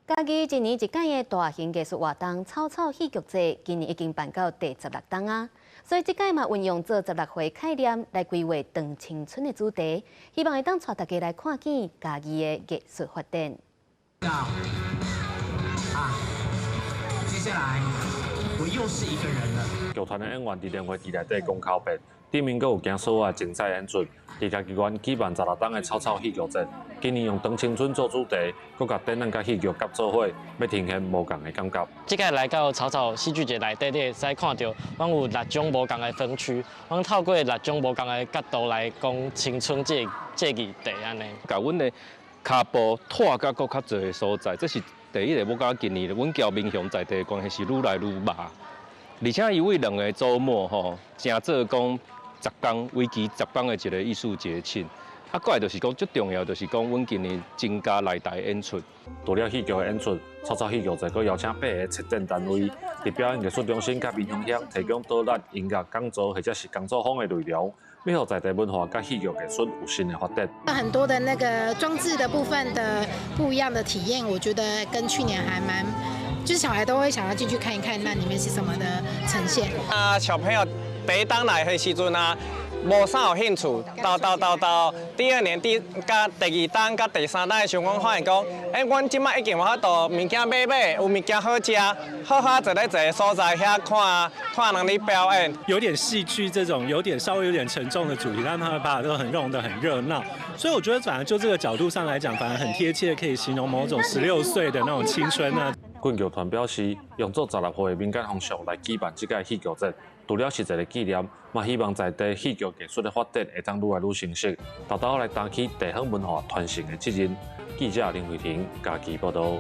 嘉义一年一届的大型艺术活动草草戏剧节，今年已经办到第16档啊。所以这届嘛运用做16回概念来规划长青春的主题，希望会当带大家来看见嘉义的艺术发展。接下来我又是一个人了。剧团的演员伫联会地内底讲口白，顶面阁有行所有的精彩演出。伫嘉义县举办16档的草草戏剧节，今年用长青春做主题，阁甲展览甲戏剧结做伙，要呈现无共的感觉。这届来到草草戏剧节内底，你会使看到，阮有6种无共的分区，阮透过6种无共的角度来讲青春这议题安尼。甲阮的骹步拓甲搁较侪的所在，这是第一个。我感觉今年阮交民雄在地的关系是愈来愈密，而且因为2个周末吼，正做讲10天为期10天的一个艺术节庆。啊，过来就是讲最重要，就是讲阮今年增加内台演出。除了戏剧的演出，草草戏剧节阁邀请8个策展单位，伫表演艺术中心甲民雄乡提供导览、音乐讲座或者是工作坊的内容，要让在地文化甲戏剧艺术有新的发展。很多的那个装置的部分的不一样的体验，我觉得跟去年还蛮，就是小孩都会想要进去看一看，那里面是什么的呈现。小朋友第一档来的时阵啊，无啥有兴趣，到第2年甲第2档、甲第3档的时候，阮发现讲，阮即摆已经有法度物件买，有物件好食，好坐咧一个所在遐看人咧表演。有点戏剧这种稍微有点沉重的主题，但他们把它都很弄得很热闹，所以我觉得反而就这个角度上来讲，反而很贴切，可以形容某种16岁的那种青春啊。阮剧团表示，用做16岁的民间风俗来举办这届戏剧节，除了是一个纪念，嘛希望在地戏剧艺术的发展会当愈来愈成熟，豆豆来担起地方文化传承的责任。记者林慧婷，嘉义报道。